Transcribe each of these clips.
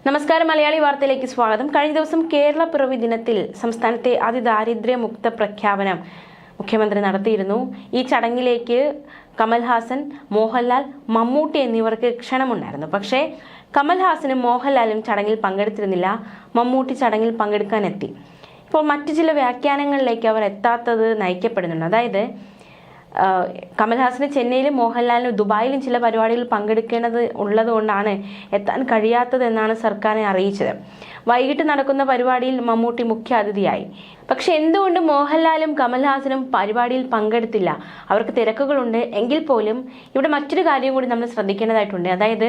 നമസ്കാരം. മലയാളി വാർത്തയിലേക്ക് സ്വാഗതം. കഴിഞ്ഞ ദിവസം കേരള പിറവി ദിനത്തിൽ സംസ്ഥാനത്തെ അതിദാരിദ്ര്യമുക്ത പ്രഖ്യാപനം മുഖ്യമന്ത്രി നടത്തിയിരുന്നു. ഈ ചടങ്ങിലേക്ക് കമൽഹാസൻ, മോഹൻലാൽ, മമ്മൂട്ടി എന്നിവർക്ക് ക്ഷണമുണ്ടായിരുന്നു. പക്ഷേ കമൽഹാസനും മോഹൻലാലും ചടങ്ങിൽ പങ്കെടുത്തിരുന്നില്ല. മമ്മൂട്ടി ചടങ്ങിൽ പങ്കെടുക്കാനെത്തി. ഇപ്പോൾ മറ്റു ചില വ്യാഖ്യാനങ്ങളിലേക്ക് അവർ എത്താത്തത് നയിക്കപ്പെടുന്നുണ്ട്. അതായത് കമൽഹാസന് ചെന്നൈയിലും മോഹൻലാലിനും ദുബായിലും ചില പരിപാടികളിൽ പങ്കെടുക്കേണ്ടത് ഉള്ളതുകൊണ്ടാണ് എത്താൻ കഴിയാത്തത് എന്നാണ് സർക്കാരിനെ അറിയിച്ചത്. വൈകിട്ട് നടക്കുന്ന പരിപാടിയിൽ മമ്മൂട്ടി മുഖ്യ അതിഥിയായി. പക്ഷെ എന്തുകൊണ്ട് മോഹൻലാലും കമൽഹാസനും പരിപാടിയിൽ പങ്കെടുത്തില്ല? അവർക്ക് തിരക്കുകളുണ്ട് എങ്കിൽ പോലും ഇവിടെ മറ്റൊരു കാര്യം കൂടി നമ്മൾ ശ്രദ്ധിക്കേണ്ടതായിട്ടുണ്ട്. അതായത്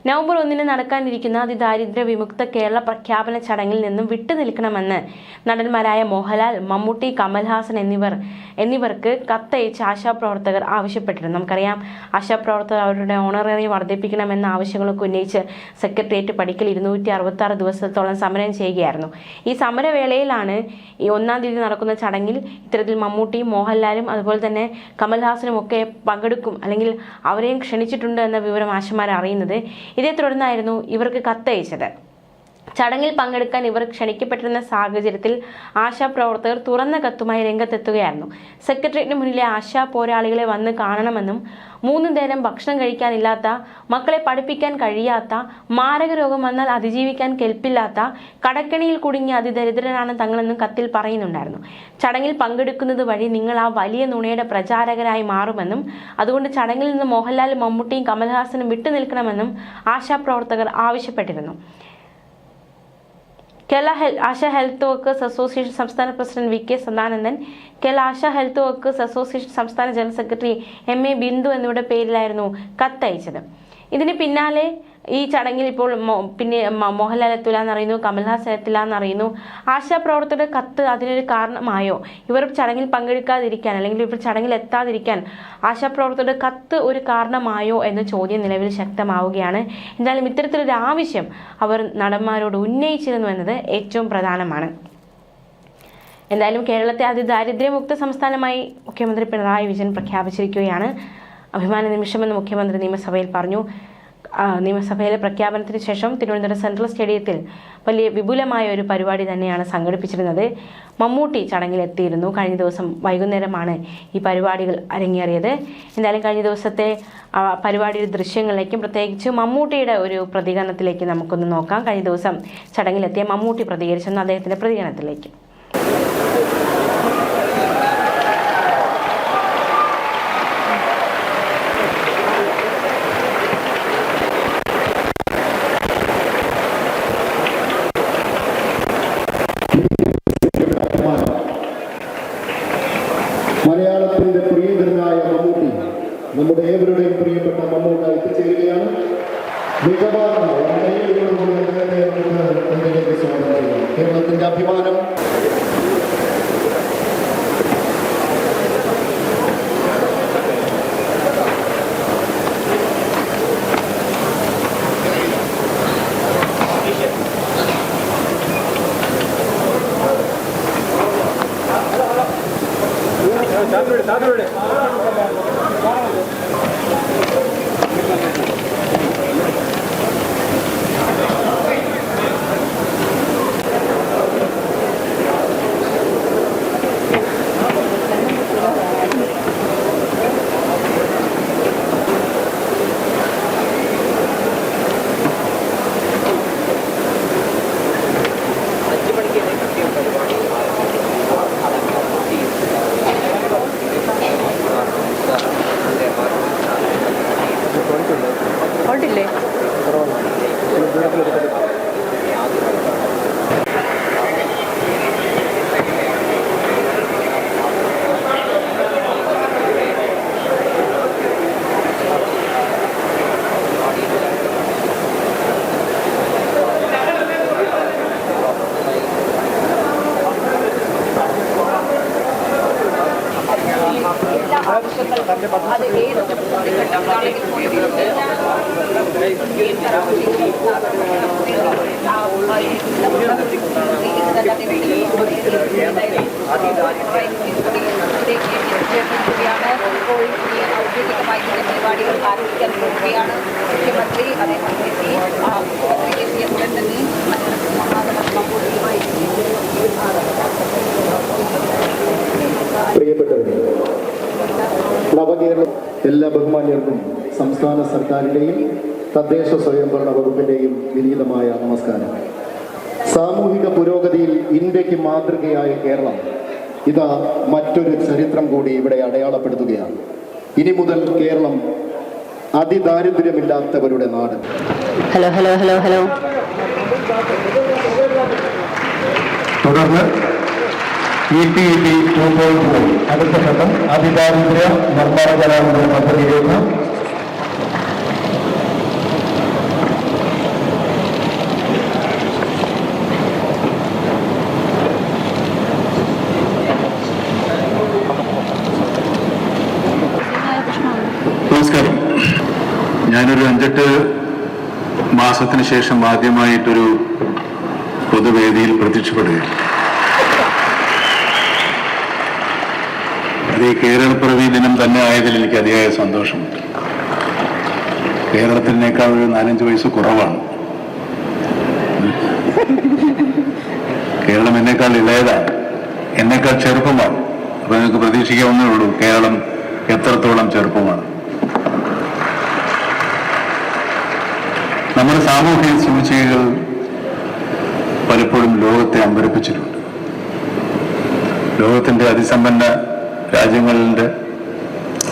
നവംബർ 1 നടക്കാനിരിക്കുന്ന അതിദാരിദ്ര്യ വിമുക്ത കേരള പ്രഖ്യാപന ചടങ്ങിൽ നിന്നും വിട്ടുനിൽക്കണമെന്ന് നടന്മാരായ മോഹൻലാൽ, മമ്മൂട്ടി, കമൽഹാസൻ എന്നിവർക്ക് കത്തയച്ച് ആശാപ്രവർത്തകർ ആവശ്യപ്പെട്ടിരുന്നു. നമുക്കറിയാം, ആശാപ്രവർത്തകർ അവരുടെ ഓണററി വർദ്ധിപ്പിക്കണമെന്ന ആവശ്യങ്ങളൊക്കെ ഉന്നയിച്ച് സെക്രട്ടേറിയറ്റ് പടിക്കൽ 266 ദിവസത്തോളം സമരം ചെയ്യുകയായിരുന്നു. ഈ സമരവേളയിലാണ് ഈ 1-ാം തീയതി നടക്കുന്ന ചടങ്ങിൽ ഇത്തരത്തിൽ മമ്മൂട്ടിയും മോഹൻലാലും അതുപോലെ തന്നെ കമൽഹാസനും ഒക്കെ പങ്കെടുക്കും, അല്ലെങ്കിൽ അവരെയും ക്ഷണിച്ചിട്ടുണ്ട് എന്ന വിവരം ആശമാർ അറിയുന്നത്. ഇതേ തുടർന്നായിരുന്നു ഇവർക്ക് കത്തയച്ചത്. ചടങ്ങിൽ പങ്കെടുക്കാൻ ഇവർ ക്ഷണിക്കപ്പെട്ടിരുന്ന സാഹചര്യത്തിൽ ആശാപ്രവർത്തകർ തുറന്ന കത്തുമായി രംഗത്തെത്തുകയായിരുന്നു. സെക്രട്ടേറിയറ്റിന് മുന്നിലെ ആശാ പോരാളികളെ വന്ന് കാണണമെന്നും 3 നേരം ഭക്ഷണം കഴിക്കാനില്ലാത്ത, മക്കളെ പഠിപ്പിക്കാൻ കഴിയാത്ത, മാരക രോഗം വന്നാൽ അതിജീവിക്കാൻ കെൽപ്പില്ലാത്ത, കടക്കെണിയിൽ കുടുങ്ങിയ അതിദരിദ്രരാണ് തങ്ങളെന്നും കത്തിൽ പറയുന്നുണ്ടായിരുന്നു. ചടങ്ങിൽ പങ്കെടുക്കുന്നത് വഴി നിങ്ങൾ ആ വലിയ നുണയുടെ പ്രചാരകരായി മാറുമെന്നും അതുകൊണ്ട് ചടങ്ങിൽ നിന്ന് മോഹൻലാലും മമ്മൂട്ടിയും കമൽഹാസനും വിട്ടുനിൽക്കണമെന്നും ആശാപ്രവർത്തകർ ആവശ്യപ്പെട്ടിരുന്നു. Kerala Asha health workers association സംസ്ഥാന president V K Sadanandan, Kerala Asha health workers association സംസ്ഥാന ജനറൽ സെക്രട്ടറി എം.എ. ബിന്ദു എന്നിവരുടെ പേരിലായിരുന്നു കത്തയച്ചത്. ഇതിന് പിന്നാലെ ഈ ചടങ്ങിൽ ഇപ്പോൾ മോഹൻലാൽ എത്തില്ല എന്നറിയുന്നു, കമൽഹാസൻ എത്തില്ല എന്നറിയുന്നു. ആശാപ്രവർത്തകരുടെ കത്ത് അതിനൊരു കാരണമായോ? ഇവർ ചടങ്ങിൽ പങ്കെടുക്കാതിരിക്കാൻ അല്ലെങ്കിൽ ഇവർ ചടങ്ങിൽ എത്താതിരിക്കാൻ ആശാപ്രവർത്തകരുടെ കത്ത് ഒരു കാരണമായോ എന്ന ചോദ്യം നിലവിൽ ശക്തമാവുകയാണ്. എന്തായാലും ഇത്തരത്തിലൊരു ആവശ്യം അവർ നടന്മാരോട് ഉന്നയിച്ചിരുന്നു എന്നത് ഏറ്റവും പ്രധാനമാണ്. എന്തായാലും കേരളത്തെ അതിദാരിദ്ര്യമുക്ത സംസ്ഥാനമായി മുഖ്യമന്ത്രി പിണറായി വിജയൻ പ്രഖ്യാപിച്ചിരിക്കുകയാണ്. അഭിമാന നിമിഷമെന്ന് മുഖ്യമന്ത്രി നിയമസഭയിൽ പറഞ്ഞു. നിയമസഭയിലെ പ്രഖ്യാപനത്തിന് ശേഷം തിരുവനന്തപുരം സെൻട്രൽ സ്റ്റേഡിയത്തിൽ വലിയ വിപുലമായ ഒരു പരിപാടി തന്നെയാണ് സംഘടിപ്പിച്ചിരുന്നത്. മമ്മൂട്ടി ചടങ്ങിൽ എത്തിയിരുന്നു. കഴിഞ്ഞ ദിവസം വൈകുന്നേരമാണ് ഈ പരിപാടികൾ അരങ്ങേറിയത്. എന്തായാലും കഴിഞ്ഞ ദിവസത്തെ പരിപാടിയുടെ ദൃശ്യങ്ങളിലേക്കും പ്രത്യേകിച്ച് മമ്മൂട്ടിയുടെ ഒരു പ്രതികരണത്തിലേക്ക് നമുക്കൊന്ന് നോക്കാം. കഴിഞ്ഞ ദിവസം ചടങ്ങിലെത്തിയ മമ്മൂട്ടി പ്രതികരിച്ചെന്ന് അദ്ദേഹത്തിൻ്റെ പ്രതികരണത്തിലേക്ക്. മലയാളത്തിന്റെ പ്രിയങ്കരനായ മമ്മൂട്ടി, നമ്മുടെ ഏവരുടെയും പ്രിയപ്പെട്ട മമ്മൂട്ടി എത്തിച്ചേരുകയാണ്. മികവാർന്ന കേരളത്തിന്റെ അഭിമാനം. അത് ഏത് ഘട്ടത്തിലാണെങ്കിൽ ഔദ്യോഗികമായി പരിപാടികൾ ആരംഭിക്കാൻ പോവുകയാണ്. മുഖ്യമന്ത്രി അതേപോലെ മുഖ്യമന്ത്രി ദേശീയ ഉടൻ തന്നെ ബഹുമാന്യർക്കും സംസ്ഥാന സർക്കാരിൻ്റെയും തദ്ദേശ സ്വയംഭരണ വകുപ്പിൻ്റെയും വിനീതമായ നമസ്കാരം. സാമൂഹിക പുരോഗതിയിൽ ഇന്ത്യക്ക് മാതൃകയായ കേരളം ഇതാ മറ്റൊരു ചരിത്രം കൂടി ഇവിടെ അടയാളപ്പെടുത്തുകയാണ്. ഇനി മുതൽ കേരളം അതിദാരിദ്ര്യമില്ലാത്തവരുടെ നാട്. ഹലോ ഹലോ ഹലോ ഹലോ തുടർന്ന് EPEP 2.0 അടുത്ത ഘട്ടം അതിദാരിദ്ര്യ നിർമ്മാർജ്ജന പദ്ധതിയിലേക്ക് നമസ്കാരം. ഞാനൊരു 5-8 മാസത്തിന് ശേഷം ആദ്യമായിട്ടൊരു പൊതുവേദിയിൽ പ്രത്യക്ഷപ്പെടുകയാണ്. അത് ഈ കേരളപ്പിറവി ദിനം തന്നെ ആയതിൽ എനിക്ക് അതിയായ സന്തോഷമുണ്ട്. കേരളത്തിനേക്കാൾ ഒരു 4-5 വയസ്സ് കുറവാണ്. കേരളം എന്നേക്കാൾ ഇളയതാണ്, എന്നേക്കാൾ ചെറുപ്പമാണ്. അപ്പൊ നിങ്ങൾക്ക് പ്രതീക്ഷിക്കാവുന്നേ ഉള്ളൂ കേരളം എത്രത്തോളം ചെറുപ്പമാണ്. നമ്മുടെ സാമൂഹിക സൂചികകൾ പലപ്പോഴും ലോകത്തെ അമ്പരപ്പിച്ചിട്ടുണ്ട്. ലോകത്തിന്റെ അതിസമ്പന്ന രാജ്യങ്ങളുടെ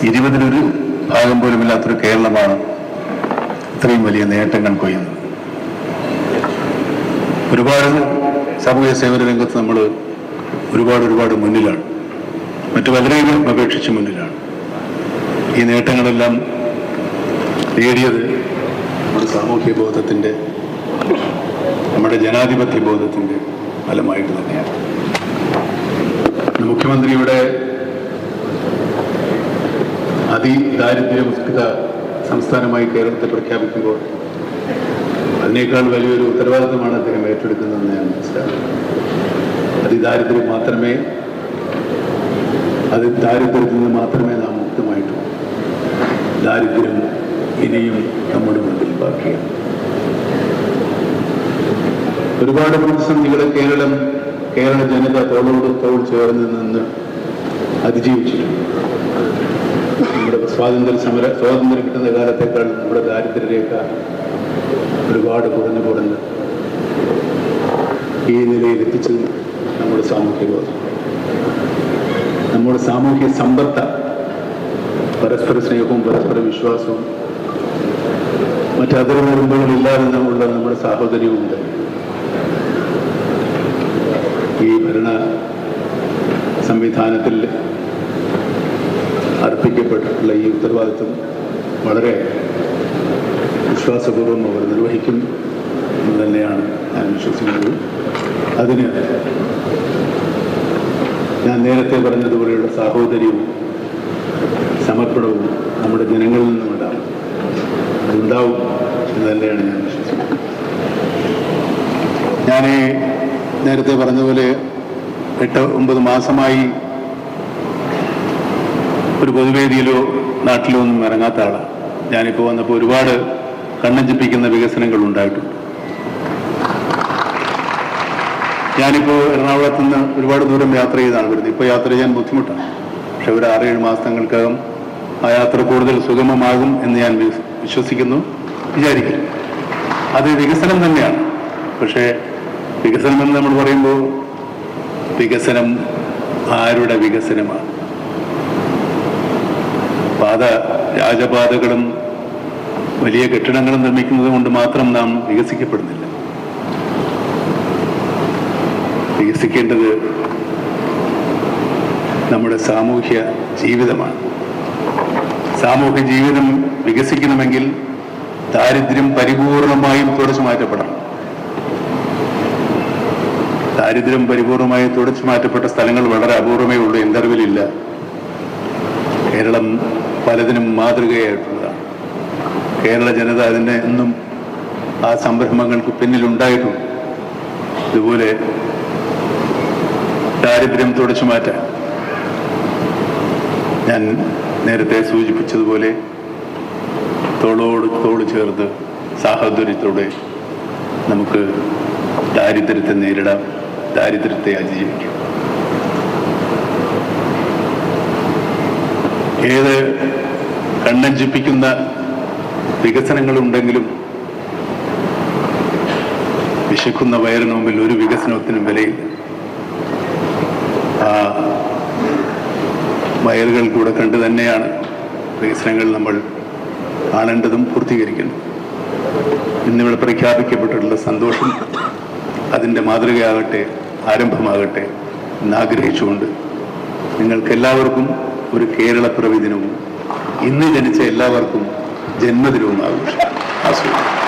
20-1 ഭാഗം പോലും ഇല്ലാത്തൊരു കേരളമാണ് ഇത്രയും വലിയ നേട്ടങ്ങൾ കൊയ്യുന്നത്. ഒരുപാട് സാമൂഹ്യ സേവന രംഗത്ത് നമ്മൾ ഒരുപാട് മുന്നിലാണ്, മറ്റു പലരെയും അപേക്ഷിച്ച് മുന്നിലാണ്. ഈ നേട്ടങ്ങളെല്ലാം നേടിയത് നമ്മുടെ സാമൂഹ്യ ബോധത്തിൻ്റെ, നമ്മുടെ ജനാധിപത്യ ബോധത്തിൻ്റെ ഫലമായിട്ട് തന്നെയാണ്. മുഖ്യമന്ത്രിയുടെ അതിദാരിദ്ര്യമുക്ത സംസ്ഥാനമായി കേരളത്തെ പ്രഖ്യാപിക്കുമ്പോൾ അതിനേക്കാൾ വലിയൊരു ഉത്തരവാദിത്തമാണ് അദ്ദേഹം ഏറ്റെടുക്കുന്നതെന്ന് ഞാൻ മനസ്സിലാക്കുന്നു. ദാരിദ്ര്യത്തിൽ നിന്ന് മാത്രമേ നാം മുക്തമായിട്ടുള്ളൂ. ദാരിദ്ര്യം ഇനിയും നമ്മുടെ മുമ്പിൽ ബാക്കിയാണ്. ഒരുപാട് പ്രതിസന്ധികളെ കേരള ജനത തോളോട് തോൾ ചേർന്ന് നിന്ന് അതിജീവിച്ചിട്ടുണ്ട്. നമ്മുടെ സ്വാതന്ത്ര്യം കിട്ടുന്ന കാലത്തേക്കാൾ നമ്മുടെ ദാരിദ്ര്യരേഖ ഒരുപാട് കുറഞ്ഞ് ഈ നിലയിൽ എത്തിച്ചത് നമ്മുടെ സാമൂഹ്യ ബോധം, നമ്മുടെ സാമൂഹ്യ സമ്പത്ത, പരസ്പര സ്നേഹവും പരസ്പര വിശ്വാസവും മറ്റതിർവരമ്പുകളില്ലാതെ ഉള്ള നമ്മുടെ സാഹോദര്യവും ഉണ്ട്. ഈ ഭരണ സംവിധാനത്തിൽ അർപ്പിക്കപ്പെട്ടിട്ടുള്ള ഈ ഉത്തരവാദിത്വം വളരെ വിശ്വാസപൂർവ്വം അവർ നിർവഹിക്കും എന്ന് തന്നെയാണ് ഞാൻ വിശ്വസിക്കുന്നത്. അതിന് ഞാൻ നേരത്തെ പറഞ്ഞതുപോലെയുള്ള സാഹോദര്യവും സമർപ്പണവും നമ്മുടെ ജനങ്ങളിൽ നിന്നുണ്ടാവും, അതുണ്ടാവും എന്ന് തന്നെയാണ് ഞാൻ വിശ്വസിക്കുന്നത്. ഞാൻ നേരത്തെ പറഞ്ഞതുപോലെ 8-9 മാസമായി ഒരു പൊതുവേദിയിലോ നാട്ടിലോ ഒന്നും ഇറങ്ങാത്ത ആളാണ്. ഞാനിപ്പോൾ വന്നപ്പോൾ ഒരുപാട് കണ്ണഞ്ചിപ്പിക്കുന്ന വികസനങ്ങൾ ഉണ്ടായിട്ടുണ്ട്. ഞാനിപ്പോൾ എറണാകുളത്ത് നിന്ന് ഒരുപാട് ദൂരം യാത്ര ചെയ്താണ് വരുന്നത്. ഇപ്പോൾ യാത്ര ചെയ്യാൻ ബുദ്ധിമുട്ടാണ്, പക്ഷെ ഒരു 6-7 മാസങ്ങൾക്കകം ആ യാത്ര കൂടുതൽ സുഗമമാകും എന്ന് ഞാൻ വിചാരിക്കുന്നു. അത് വികസനം തന്നെയാണ്. പക്ഷേ വികസനം എന്ന് നമ്മൾ പറയുമ്പോൾ വികസനം ആരുടെ വികസനമാണ്? രാജപാതകളും വലിയ കെട്ടിടങ്ങളും നിർമ്മിക്കുന്നത് കൊണ്ട് മാത്രം നാം വികസിക്കപ്പെടുന്നില്ല. വികസിക്കേണ്ടത് നമ്മുടെ സാമൂഹ്യ ജീവിതമാണ്. സാമൂഹ്യ ജീവിതം വികസിക്കണമെങ്കിൽ ദാരിദ്ര്യം പരിപൂർണമായും തുടച്ചു മാറ്റപ്പെടണം. ദാരിദ്ര്യം പരിപൂർണമായും തുടച്ചു മാറ്റപ്പെട്ട സ്ഥലങ്ങൾ വളരെ അപൂർവമേ ഉള്ളൂ, ഇന്റർവെല്ലില്ല. കേരളം പലതിനും മാതൃകയായിട്ടുള്ളതാണ്. കേരള ജനത അതിൻ്റെ എന്നും ആ സംരംഭങ്ങൾക്ക് പിന്നിലുണ്ടായിട്ടുണ്ട്. ഇതുപോലെ ദാരിദ്ര്യം തുടച്ചു മാറ്റാൻ ഞാൻ നേരത്തെ സൂചിപ്പിച്ചതുപോലെ തോളോട് തോള് ചേർത്ത് സാഹോദര്യത്തോടെ നമുക്ക് ദാരിദ്ര്യത്തെ നേരിടാം, ദാരിദ്ര്യത്തെ അതിജീവിക്കാം. ഏത് കണ്ണഞ്ചിപ്പിക്കുന്ന വികസനങ്ങളുണ്ടെങ്കിലും വിശക്കുന്ന വയറിന് മുമ്പിൽ ഒരു വികസനത്തിനും വിലയില്ല. ആ വയറുകൾ കൂടെ കണ്ടു തന്നെയാണ് വികസനങ്ങൾ നമ്മൾ കാണേണ്ടതും പൂർത്തീകരിക്കേണ്ടതും. ഇന്നിവിടെ പ്രഖ്യാപിക്കപ്പെട്ടിട്ടുള്ള സന്തോഷം അതിൻ്റെ മാതൃകയാകട്ടെ, ആരംഭമാകട്ടെ എന്നാഗ്രഹിച്ചുകൊണ്ട് നിങ്ങൾക്കെല്ലാവർക്കും ഒരു കേരളപ്പിറവി ദിനവും ഇന്ന് ജനിച്ച എല്ലാവർക്കും ജന്മദിനവും ആഘോഷിക്കും.